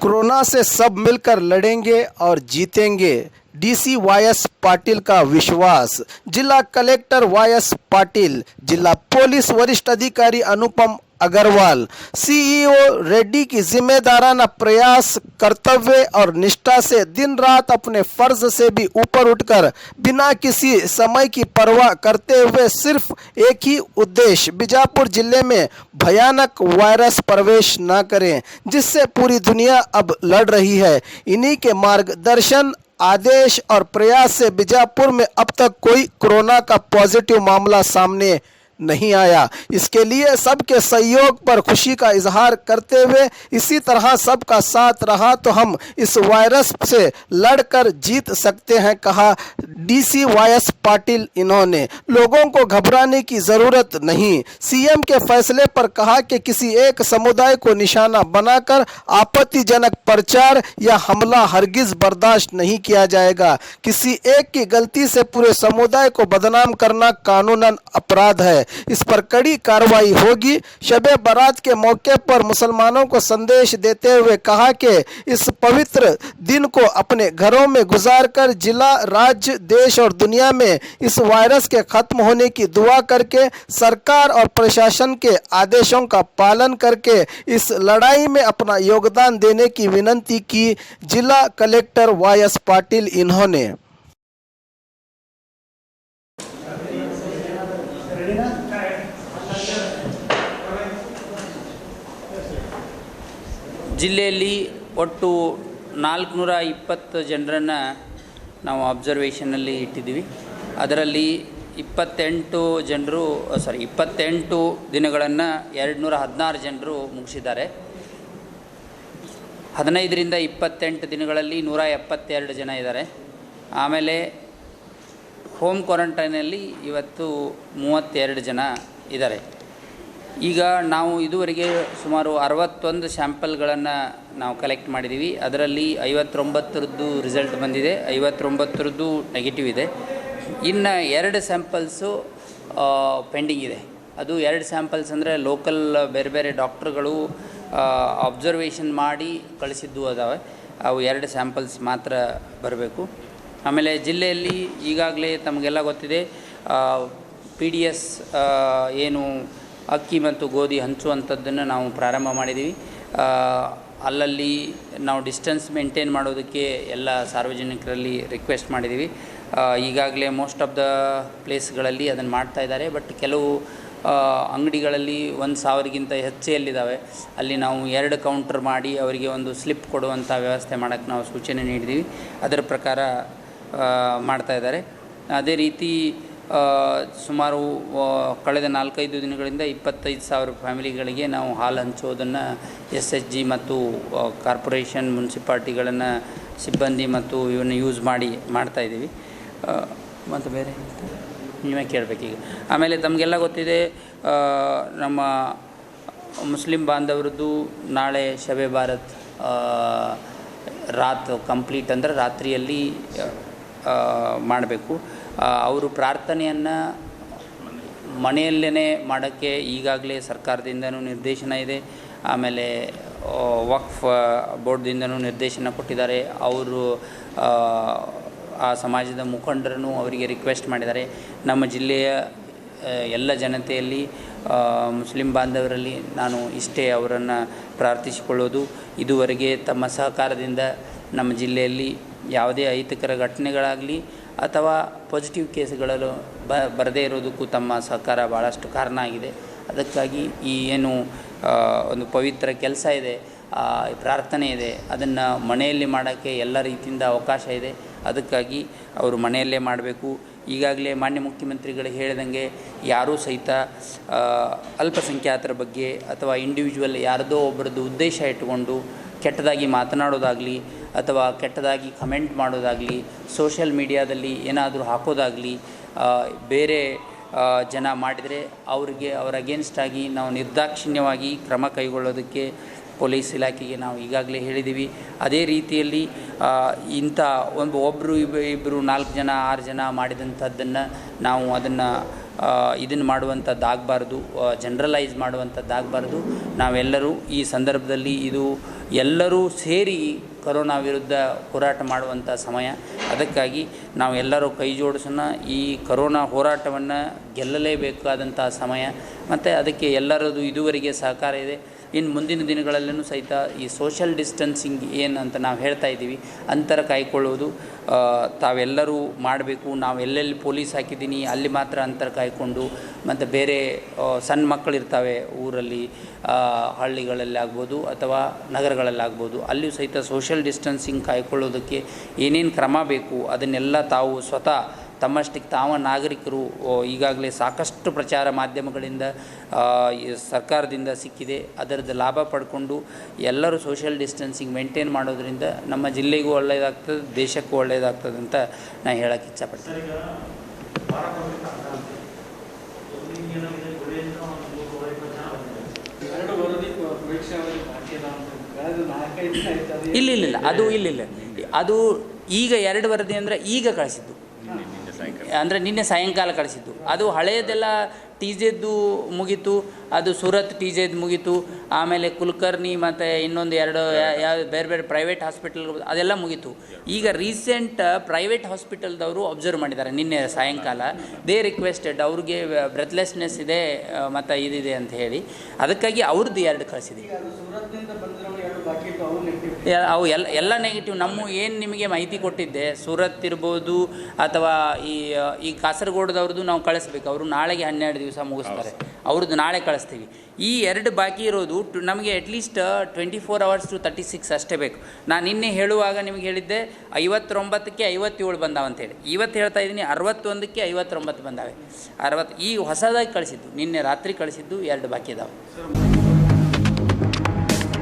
Corona से सब मिलकर लड़ेंगे और जीतेंगे, डीसी वाईएस पाटिल का विश्वास। जिला कलेक्टर वाईएस पाटिल, जिला पुलिस वरिष्ठ अधिकारी अनुपम अग्रवाल, सीईओ रेड्डी की जिम्मेदाराना प्रयास, कर्तव्य और निष्ठा से दिन रात अपने फर्ज से भी ऊपर उठकर बिना किसी समय की परवाह करते हुए सिर्फ एक ही उद्देश्य, बीजापुर जिले में भयानक वायरस प्रवेश न करें, जिससे पूरी दुनिया अब लड़ रही है। इन्हीं के मार्गदर्शन, आदेश और प्रयास से बीजापुर में अब तक कोई कोरोना का पॉजिटिव मामला सामने नहीं आया। इसके लिए सबके सहयोग पर खुशी का इजहार करते हुए इसी तरह सबका साथ रहा तो हम इस वायरस से लड़कर जीत सकते हैं, कहा डीसी वाईएस पाटिल। इन्होंने लोगों को घबराने की जरूरत नहीं, सीएम के फैसले पर कहा कि किसी एक समुदाय को निशाना बनाकर आपत्तिजनक प्रचार या हमला हरगिज बर्दाश्त नहीं किया जाएगा। किसी एक की गलती से पूरे समुदाय को बदनाम करना कानूनन अपराध है, इस पर कड़ी कार्रवाई होगी। शबे बारात के मौके पर मुसलमानों को संदेश देते हुए कहा कि इस पवित्र दिन को अपने घरों में गुजारकर जिला, राज्य, देश और दुनिया में इस वायरस के खत्म होने की दुआ करके सरकार और प्रशासन के आदेशों का पालन करके इस लड़ाई में अपना योगदान देने की विनती की। जिला कलेक्टर वाईएस पाटिल इन्होंने ಜಿಲ್ಲೆಯಲ್ಲಿ ಒಟ್ಟು 420 ಜನರನ್ನು ನಾವು ಅಬ್ಸರ್ವೇಷನಲ್ಲಿ ಇಟ್ಟಿದ್ದೀವಿ. ಅದರಲ್ಲಿ 28 ದಿನಗಳನ್ನು 216 ಜನರು ಮುಗಿಸಿದ್ದಾರೆ. 15ರಿಂದ 28 ದಿನಗಳಲ್ಲಿ 172 ಜನ ಇದ್ದಾರೆ. ಆಮೇಲೆ ಹೋಮ್ ಕ್ವಾರಂಟೈನಲ್ಲಿ ಇವತ್ತು 32 ಜನ ಇದ್ದಾರೆ. ಈಗ ನಾವು ಇದುವರೆಗೆ ಸುಮಾರು 61 ಸ್ಯಾಂಪಲ್ಗಳನ್ನು ನಾವು ಕಲೆಕ್ಟ್ ಮಾಡಿದ್ದೀವಿ. ಅದರಲ್ಲಿ 59ರದ್ದು ರಿಸಲ್ಟ್ ಬಂದಿದೆ, 59ರದ್ದು ನೆಗೆಟಿವ್ ಇದೆ. ಇನ್ನು 2 ಸ್ಯಾಂಪಲ್ಸು ಪೆಂಡಿಂಗ್ ಇದೆ. ಅದು 2 ಸ್ಯಾಂಪಲ್ಸ್ ಅಂದರೆ ಲೋಕಲ್ ಬೇರೆ ಬೇರೆ ಡಾಕ್ಟ್ರುಗಳು ಅಬ್ಸರ್ವೇಷನ್ ಮಾಡಿ ಕಳಿಸಿದ್ದು ಅದಾವೆ. ಅವು 2 ಸ್ಯಾಂಪಲ್ಸ್ ಮಾತ್ರ ಬರಬೇಕು. ಆಮೇಲೆ ಜಿಲ್ಲೆಯಲ್ಲಿ ಈಗಾಗಲೇ ತಮಗೆಲ್ಲ ಗೊತ್ತಿದೆ, PDS ಏನು ಅಕ್ಕಿ ಮತ್ತು ಗೋಧಿ ಹಂಚುವಂಥದ್ದನ್ನು ನಾವು ಪ್ರಾರಂಭ ಮಾಡಿದ್ದೀವಿ. ಅಲ್ಲಲ್ಲಿ ನಾವು ಡಿಸ್ಟೆನ್ಸ್ ಮೇಂಟೈನ್ ಮಾಡೋದಕ್ಕೆ ಎಲ್ಲ ಸಾರ್ವಜನಿಕರಲ್ಲಿ ರಿಕ್ವೆಸ್ಟ್ ಮಾಡಿದ್ದೀವಿ. ಈಗಾಗಲೇ ಮೋಸ್ಟ್ ಆಫ್ ದ ಪ್ಲೇಸ್ಗಳಲ್ಲಿ ಅದನ್ನು ಮಾಡ್ತಾ ಇದ್ದಾರೆ. ಬಟ್ ಕೆಲವು ಅಂಗಡಿಗಳಲ್ಲಿ 1000ಗಿಂತ ಹೆಚ್ಚೆಯಲ್ಲಿದ್ದಾವೆ, ಅಲ್ಲಿ ನಾವು 2 ಕೌಂಟರ್ ಮಾಡಿ ಅವರಿಗೆ ಒಂದು ಸ್ಲಿಪ್ ಕೊಡುವಂಥ ವ್ಯವಸ್ಥೆ ಮಾಡೋಕ್ಕೆ ನಾವು ಸೂಚನೆ ನೀಡಿದ್ದೀವಿ. ಅದರ ಪ್ರಕಾರ ಮಾಡ್ತಾ ಇದ್ದಾರೆ. ಅದೇ ರೀತಿ ಸುಮಾರು ಕಳೆದ 4-5 ದಿನಗಳಿಂದ 25,000 ಫ್ಯಾಮಿಲಿಗಳಿಗೆ ನಾವು ಹಾಲು ಹಂಚೋದನ್ನು SHG ಮತ್ತು ಕಾರ್ಪೊರೇಷನ್, ಮುನ್ಸಿಪಾಲ್ಟಿಗಳನ್ನು ಸಿಬ್ಬಂದಿ ಮತ್ತು ಇವನ್ನು ಯೂಸ್ ಮಾಡಿ ಮಾಡ್ತಾಯಿದ್ದೀವಿ. ಮತ್ತು ಬೇರೆ ನೀವೇ ಕೇಳಬೇಕೀಗ. ಆಮೇಲೆ ತಮಗೆಲ್ಲ ಗೊತ್ತಿದೆ, ನಮ್ಮ ಮುಸ್ಲಿಂ ಬಾಂಧವರದ್ದು ನಾಳೆ ಶಬೆ ಬಾರತ್ ಕಂಪ್ಲೀಟ್ ಅಂದರೆ ರಾತ್ರಿಯಲ್ಲಿ ಮಾಡಬೇಕು. ಅವರು ಪ್ರಾರ್ಥನೆಯನ್ನು ಮನೆಯಲ್ಲೇ ಮಾಡೋಕ್ಕೆ ಈಗಾಗಲೇ ಸರ್ಕಾರದಿಂದನೂ ನಿರ್ದೇಶನ ಇದೆ. ಆಮೇಲೆ ವಕ್ಫ್ ಬೋರ್ಡ್ದಿಂದನೂ ನಿರ್ದೇಶನ ಕೊಟ್ಟಿದ್ದಾರೆ. ಅವರು ಆ ಸಮಾಜದ ಮುಖಂಡರನ್ನು ಅವರಿಗೆ ರಿಕ್ವೆಸ್ಟ್ ಮಾಡಿದ್ದಾರೆ. ನಮ್ಮ ಜಿಲ್ಲೆಯ ಎಲ್ಲ ಜನತೆಯಲ್ಲಿ ಮುಸ್ಲಿಂ ಬಾಂಧವರಲ್ಲಿ ನಾನು ಇಷ್ಟೇ ಅವರನ್ನು ಪ್ರಾರ್ಥಿಸಿಕೊಳ್ಳೋದು, ಇದುವರೆಗೆ ತಮ್ಮ ಸಹಕಾರದಿಂದ ನಮ್ಮ ಜಿಲ್ಲೆಯಲ್ಲಿ ಯಾವುದೇ ಅಹಿತಕರ ಘಟನೆಗಳಾಗಲಿ ಅಥವಾ ಪಾಸಿಟಿವ್ ಕೇಸ್ಗಳು ಬರದೇ ಇರೋದಕ್ಕೂ ತಮ್ಮ ಸಹಕಾರ ಭಾಳಷ್ಟು ಕಾರಣ ಆಗಿದೆ. ಅದಕ್ಕಾಗಿ ಈ ಏನು ಒಂದು ಪವಿತ್ರ ಕೆಲಸ ಇದೆ, ಪ್ರಾರ್ಥನೆ ಇದೆ, ಅದನ್ನು ಮನೆಯಲ್ಲಿ ಮಾಡೋಕ್ಕೆ ಎಲ್ಲ ರೀತಿಯಿಂದ ಅವಕಾಶ ಇದೆ. ಅದಕ್ಕಾಗಿ ಅವರು ಮನೆಯಲ್ಲೇ ಮಾಡಬೇಕು. ಈಗಾಗಲೇ ಮಾನ್ಯ ಮುಖ್ಯಮಂತ್ರಿಗಳು ಹೇಳಿದಂಗೆ ಯಾರೂ ಸಹಿತ ಅಲ್ಪಸಂಖ್ಯಾತರ ಬಗ್ಗೆ ಅಥವಾ ಇಂಡಿವಿಜುವಲ್ ಯಾರದೋ ಒಬ್ಬರದ್ದು ಉದ್ದೇಶ ಇಟ್ಟುಕೊಂಡು ಕೆಟ್ಟದಾಗಿ ಮಾತನಾಡೋದಾಗಲಿ ಅಥವಾ ಕೆಟ್ಟದಾಗಿ ಕಮೆಂಟ್ ಮಾಡೋದಾಗಲಿ, ಸೋಷಿಯಲ್ ಮೀಡಿಯಾದಲ್ಲಿ ಏನಾದರೂ ಹಾಕೋದಾಗಲಿ ಬೇರೆ ಜನ ಮಾಡಿದರೆ ಅವರ ಅಗೇನ್ಸ್ಟಾಗಿ ನಾವು ನಿರ್ದಾಕ್ಷಿಣ್ಯವಾಗಿ ಕ್ರಮ ಕೈಗೊಳ್ಳೋದಕ್ಕೆ ಪೊಲೀಸ್ ಇಲಾಖೆಗೆ ನಾವು ಈಗಾಗಲೇ ಹೇಳಿದ್ದೀವಿ. ಅದೇ ರೀತಿಯಲ್ಲಿ ಇಂಥ ಒಬ್ಬರು 4 ಜನ 6 ಜನ ಮಾಡಿದಂಥದ್ದನ್ನು ನಾವು ಅದನ್ನು ಇದನ್ನು ಮಾಡುವಂಥದ್ದಾಗಬಾರ್ದು, ಜನರಲೈಸ್ ಮಾಡುವಂಥದ್ದಾಗಬಾರ್ದು. ನಾವೆಲ್ಲರೂ ಈ ಸಂದರ್ಭದಲ್ಲಿ ಇದು ಎಲ್ಲರೂ ಸೇರಿ ಕೊರೋನಾ ವಿರುದ್ಧ ಹೋರಾಟ ಮಾಡುವಂಥ ಸಮಯ. ಅದಕ್ಕಾಗಿ ನಾವೆಲ್ಲರೂ ಕೈ ಜೋಡಿಸೋಣ. ಈ ಕೊರೋನಾ ಹೋರಾಟವನ್ನು ಗೆಲ್ಲಲೇಬೇಕಾದಂಥ ಸಮಯ ಮತ್ತು ಅದಕ್ಕೆ ಎಲ್ಲರದು ಇದುವರೆಗೆ ಸಹಕಾರ ಇದೆ. ಇನ್ನು ಮುಂದಿನ ದಿನಗಳಲ್ಲೂ ಸಹಿತ ಈ ಸೋಷಲ್ ಡಿಸ್ಟೆನ್ಸಿಂಗ್ ಏನಂತ ನಾವು ಹೇಳ್ತಾ ಇದ್ದೀವಿ, ಅಂತರ ಕಾಯ್ಕೊಳ್ಳೋದು ತಾವೆಲ್ಲರೂ ಮಾಡಬೇಕು. ನಾವು ಎಲ್ಲೆಲ್ಲಿ ಪೊಲೀಸ್ ಹಾಕಿದ್ದೀನಿ ಅಲ್ಲಿ ಮಾತ್ರ ಅಂತರ ಕಾಯ್ಕೊಂಡು, ಮತ್ತು ಬೇರೆ ಸಣ್ಣ ಮಕ್ಕಳಿರ್ತವೆ ಊರಲ್ಲಿ, ಹಳ್ಳಿಗಳಲ್ಲಿ ಆಗ್ಬೋದು ಅಥವಾ ನಗರಗಳಲ್ಲಾಗ್ಬೋದು, ಅಲ್ಲಿಯೂ ಸಹಿತ ಸೋಷಲ್ ಡಿಸ್ಟೆನ್ಸಿಂಗ್ ಕಾಯ್ಕೊಳ್ಳೋದಕ್ಕೆ ಏನೇನು ಕ್ರಮ ಬೇಕು ಅದನ್ನೆಲ್ಲ ತಾವು ಸ್ವತಃ ತಮ್ಮಷ್ಟಕ್ಕೆ ತಾವ ನಾಗರಿಕರು ಈಗಾಗಲೇ ಸಾಕಷ್ಟು ಪ್ರಚಾರ ಮಾಧ್ಯಮಗಳಿಂದ ಸರ್ಕಾರದಿಂದ ಸಿಕ್ಕಿದೆ. ಅದರದ್ದು ಲಾಭ ಪಡ್ಕೊಂಡು ಎಲ್ಲರೂ ಸೋಷಿಯಲ್ ಡಿಸ್ಟೆನ್ಸಿಂಗ್ ಮೇಂಟೈನ್ ಮಾಡೋದ್ರಿಂದ ನಮ್ಮ ಜಿಲ್ಲೆಗೂ ಒಳ್ಳೆಯದಾಗ್ತದೆ, ದೇಶಕ್ಕೂ ಒಳ್ಳೆಯದಾಗ್ತದೆ ಅಂತ ನಾನು ಹೇಳೋಕ್ಕೆ ಇಚ್ಛಪಡ್ತೀನಿ. ಇಲ್ಲ ಅದು ಈಗ 2 ವರದಿ ಅಂದರೆ ಈಗ ಕಳಿಸಿದ್ದು, ಅಂದರೆ ನಿನ್ನೆ ಸಾಯಂಕಾಲ ಕಳಿಸಿದ್ದು. ಅದು ಹಳೆಯದೆಲ್ಲ ಟಿ ಜೆದ್ದು ಮುಗೀತು, ಅದು ಸೂರತ್ ಟಿ ಜೆದ್ದು ಮುಗೀತು, ಆಮೇಲೆ ಕುಲಕರ್ಣಿ ಮತ್ತು ಇನ್ನೊಂದು 2 ಯಾವ ಬೇರೆ ಬೇರೆ ಪ್ರೈವೇಟ್ ಹಾಸ್ಪಿಟಲ್ ಅದೆಲ್ಲ ಮುಗೀತು. ಈಗ ರೀಸೆಂಟ್ ಪ್ರೈವೇಟ್ ಹಾಸ್ಪಿಟಲ್ದವರು ಅಬ್ಸರ್ವ್ ಮಾಡಿದ್ದಾರೆ ನಿನ್ನೆ ಸಾಯಂಕಾಲ. ದೇ ರಿಕ್ವೆಸ್ಟೆಡ್, ಅವ್ರಿಗೆ ಬ್ರೆತ್ಲೆಸ್ನೆಸ್ ಇದೆ ಮತ್ತು ಇದಿದೆ ಅಂತ ಹೇಳಿ, ಅದಕ್ಕಾಗಿ ಅವ್ರದ್ದು 2 ಕಳಿಸಿದ್ದೀವಿ. ಅವು ಎಲ್ಲ ನೆಗೆಟಿವ್. ಏನು ನಿಮಗೆ ಮಾಹಿತಿ ಕೊಟ್ಟಿದ್ದೆ, ಸೂರತ್ ಇರ್ಬೋದು ಅಥವಾ ಈ ಕಾಸರಗೋಡದವ್ರದ್ದು ನಾವು ಕಳಿಸ್ಬೇಕು. ಅವರು ನಾಳೆಗೆ 12 ದಿವಸ ಮುಗಿಸ್ತಾರೆ, ಅವ್ರದ್ದು ನಾಳೆ ಕಳಿಸ್ತೀವಿ. ಈ 2 ಬಾಕಿ ಇರೋದು ನಮಗೆ ಅಟ್ಲೀಸ್ಟ್ 24 hours to 36 ಅಷ್ಟೇ ಬೇಕು. ನಾನು ನಿನ್ನೆ ಹೇಳುವಾಗ ನಿಮಗೆ ಹೇಳಿದ್ದೆ 59ಕ್ಕೆ 57 ಬಂದಾವಂತೇಳಿ. ಇವತ್ತು ಹೇಳ್ತಾ ಇದ್ದೀನಿ 61ಕ್ಕೆ 59 ಬಂದಾವೆ. 60 ಈ ಹೊಸದಾಗಿ ಕಳಿಸಿದ್ದು, ನಿನ್ನೆ ರಾತ್ರಿ ಕಳಿಸಿದ್ದು 2 ಬಾಕಿ ಇದ್ದಾವೆ.